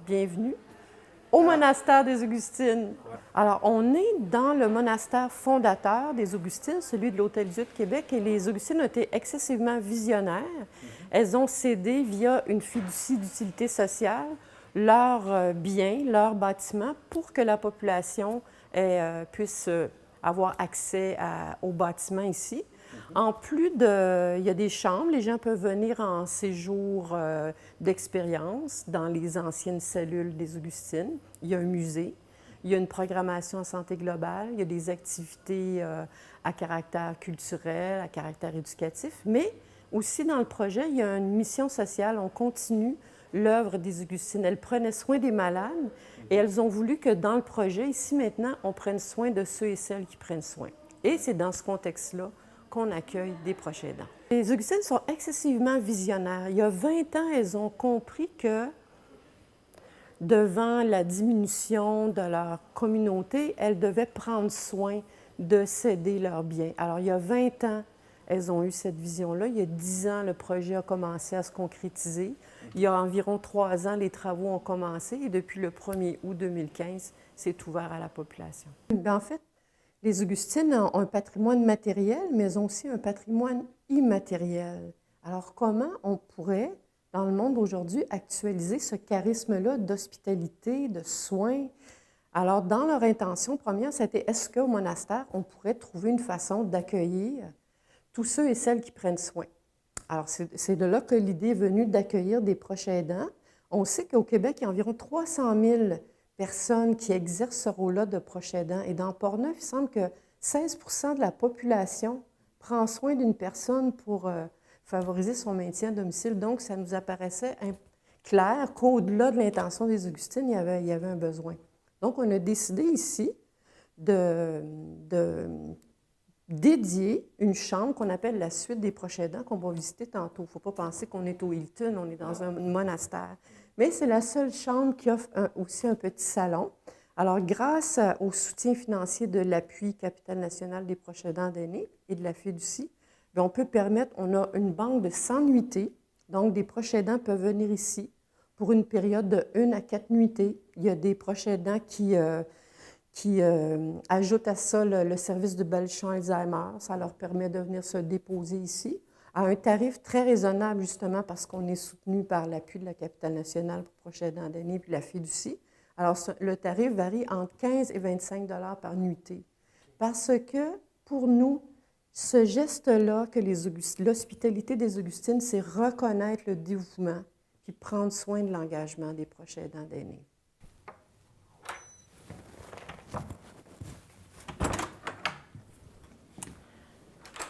bienvenue au monastère des Augustines. Alors, on est dans le monastère fondateur des Augustines, celui de l'Hôtel-Dieu de Québec, et les Augustines ont été excessivement visionnaires. Elles ont cédé via une fiducie d'utilité sociale leurs biens, leurs bâtiments, pour que la population puisse avoir accès aux bâtiments ici. En plus il y a des chambres, les gens peuvent venir en séjour d'expérience dans les anciennes cellules des Augustines. Il y a un musée, il y a une programmation en santé globale, il y a des activités à caractère culturel, à caractère éducatif, mais aussi dans le projet, il y a une mission sociale. On continue l'œuvre des Augustines. Elles prenaient soin des malades et elles ont voulu que dans le projet, ici maintenant, on prenne soin de ceux et celles qui prennent soin. Et c'est dans ce contexte-là qu'on accueille des proches aidants. Les Augustines sont excessivement visionnaires. Il y a 20 ans, elles ont compris que devant la diminution de leur communauté, elles devaient prendre soin de céder leurs biens. Alors, il y a 20 ans, elles ont eu cette vision-là. Il y a 10 ans, le projet a commencé à se concrétiser. Il y a environ 3 ans, les travaux ont commencé et depuis le 1er août 2015, c'est ouvert à la population. En fait, les Augustines ont un patrimoine matériel, mais elles ont aussi un patrimoine immatériel. Alors, comment on pourrait, dans le monde aujourd'hui, actualiser ce charisme-là d'hospitalité, de soins? Alors, dans leur intention première, c'était est-ce qu'au monastère, on pourrait trouver une façon d'accueillir tous ceux et celles qui prennent soin? Alors, c'est de là que l'idée est venue d'accueillir des proches aidants. On sait qu'au Québec, il y a environ 300 000 personnes qui exercent ce rôle-là de proche aidant. Et dans Portneuf, il semble que 16 % de la population prend soin d'une personne pour favoriser son maintien à domicile. Donc, ça nous apparaissait clair qu'au-delà de l'intention des Augustines, il y avait un besoin. Donc, on a décidé ici de dédier une chambre qu'on appelle la suite des proches aidants, qu'on va visiter tantôt. Il ne faut pas penser qu'on est au Hilton, on est dans un monastère. Mais c'est la seule chambre qui offre aussi un petit salon. Alors, grâce au soutien financier de l'appui Capital national des proches aidants d'aînés et de la fiducie, on peut permettre, on a une banque de 100 nuitées, donc des proches aidants peuvent venir ici pour une période de 1 à 4 nuitées. Il y a des proches aidants qui ajoutent à ça le service de baluchon Alzheimer. Ça leur permet de venir se déposer ici à un tarif très raisonnable, justement, parce qu'on est soutenu par l'appui de la Capitale nationale pour proches aidants d'aînés puis la fiducie. Alors, le tarif varie entre 15 et 25 $ par nuitée. Parce que, pour nous, ce geste-là, que l'hospitalité des Augustines, c'est reconnaître le dévouement puis prendre soin de l'engagement des proches aidants d'aînés.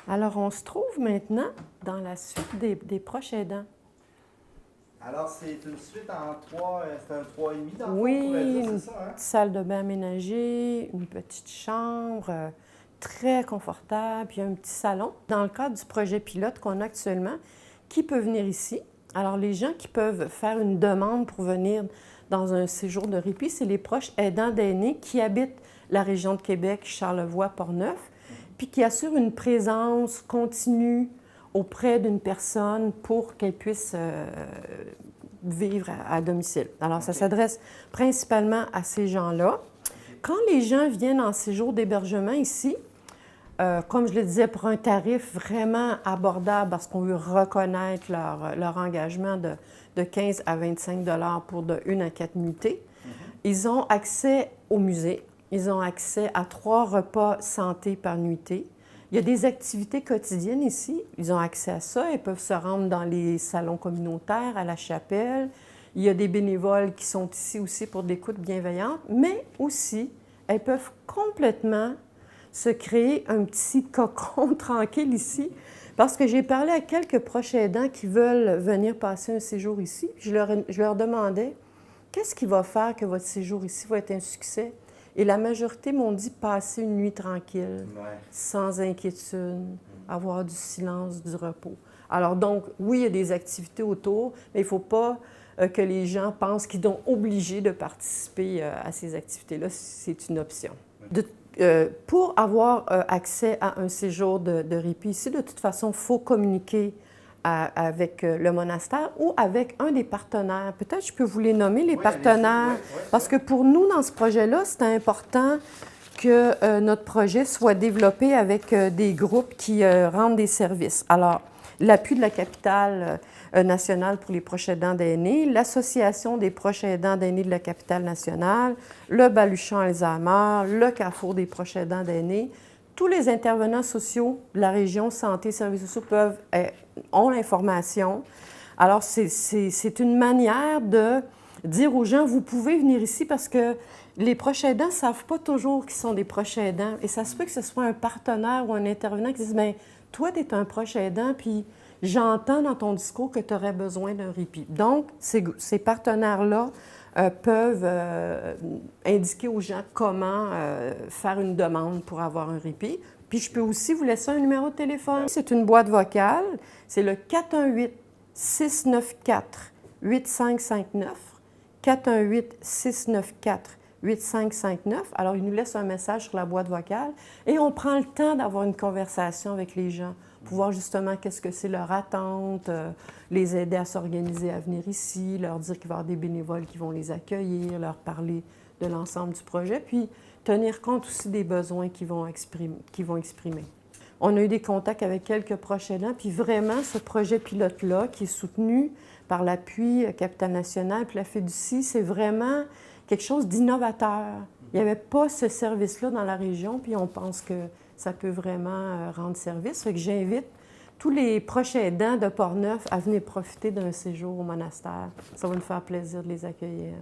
Alors, on se trouve maintenant dans la suite des proches aidants. Alors, c'est une suite en 3, c'est un 3,5 dans le fond, Oui, on pourrait dire, une c'est ça, hein? salle de bain aménagée, une petite chambre très confortable, puis un petit salon. Dans le cadre du projet pilote qu'on a actuellement, qui peut venir ici? Alors, les gens qui peuvent faire une demande pour venir dans un séjour de répit, c'est les proches aidants d'aînés qui habitent la région de Québec, Charlevoix, Portneuf, puis qui assurent une présence continue auprès d'une personne pour qu'elle puisse vivre à domicile. Alors, ça s'adresse principalement à ces gens-là. Quand les gens viennent en séjour d'hébergement ici, comme je le disais, pour un tarif vraiment abordable, parce qu'on veut reconnaître leur engagement de 15 à 25 $ pour de 1 à 4 nuitées, ils ont accès au musée, ils ont accès à 3 repas santé par nuitée. Il y a des activités quotidiennes ici. Ils ont accès à ça. Ils peuvent se rendre dans les salons communautaires, à la chapelle. Il y a des bénévoles qui sont ici aussi pour de l'écoute bienveillante. Mais aussi, elles peuvent complètement se créer un petit cocon tranquille ici. Parce que j'ai parlé à quelques proches aidants qui veulent venir passer un séjour ici. Je leur demandais, qu'est-ce qui va faire que votre séjour ici va être un succès? Et la majorité m'ont dit passer une nuit tranquille, sans inquiétude, avoir du silence, du repos. Alors donc, oui, il y a des activités autour, mais il ne faut pas que les gens pensent qu'ils sont obligés de participer à ces activités-là. C'est une option. Pour avoir accès à un séjour de répit ici, de toute façon, il faut communiquer avec le monastère ou avec un des partenaires. Peut-être je peux vous les nommer, les partenaires, parce que pour nous, dans ce projet-là, c'est important que notre projet soit développé avec des groupes qui rendent des services. Alors, l'appui de la capitale nationale pour les proches aidants d'aînés, l'Association des proches aidants d'aînés de la capitale nationale, le Baluchon Alzheimer, le Carrefour des proches aidants d'aînés. Tous les intervenants sociaux de la région santé et services sociaux ont l'information. Alors, c'est une manière de dire aux gens, vous pouvez venir ici parce que les proches aidants ne savent pas toujours qu'ils sont des proches aidants. Et ça se peut que ce soit un partenaire ou un intervenant qui dise, bien, toi, tu es un proche aidant, puis j'entends dans ton discours que tu aurais besoin d'un répit. Donc, ces partenaires-là peuvent indiquer aux gens comment faire une demande pour avoir un répit. Puis je peux aussi vous laisser un numéro de téléphone. C'est une boîte vocale. C'est le 418-694-8559. 418-694-8559. Alors, il nous laisse un message sur la boîte vocale et on prend le temps d'avoir une conversation avec les gens pour voir justement qu'est-ce que c'est leur attente, les aider à s'organiser à venir ici, leur dire qu'il va y avoir des bénévoles qui vont les accueillir, leur parler de l'ensemble du projet, puis tenir compte aussi des besoins qu'ils vont exprimer. On a eu des contacts avec quelques proches aidants, puis vraiment, ce projet pilote-là, qui est soutenu par l'appui Capitale nationale puis la Fiducie, c'est vraiment quelque chose d'innovateur. Il n'y avait pas ce service-là dans la région, puis on pense que ça peut vraiment rendre service. Fait que j'invite tous les proches aidants de Portneuf à venir profiter d'un séjour au monastère. Ça va nous faire plaisir de les accueillir.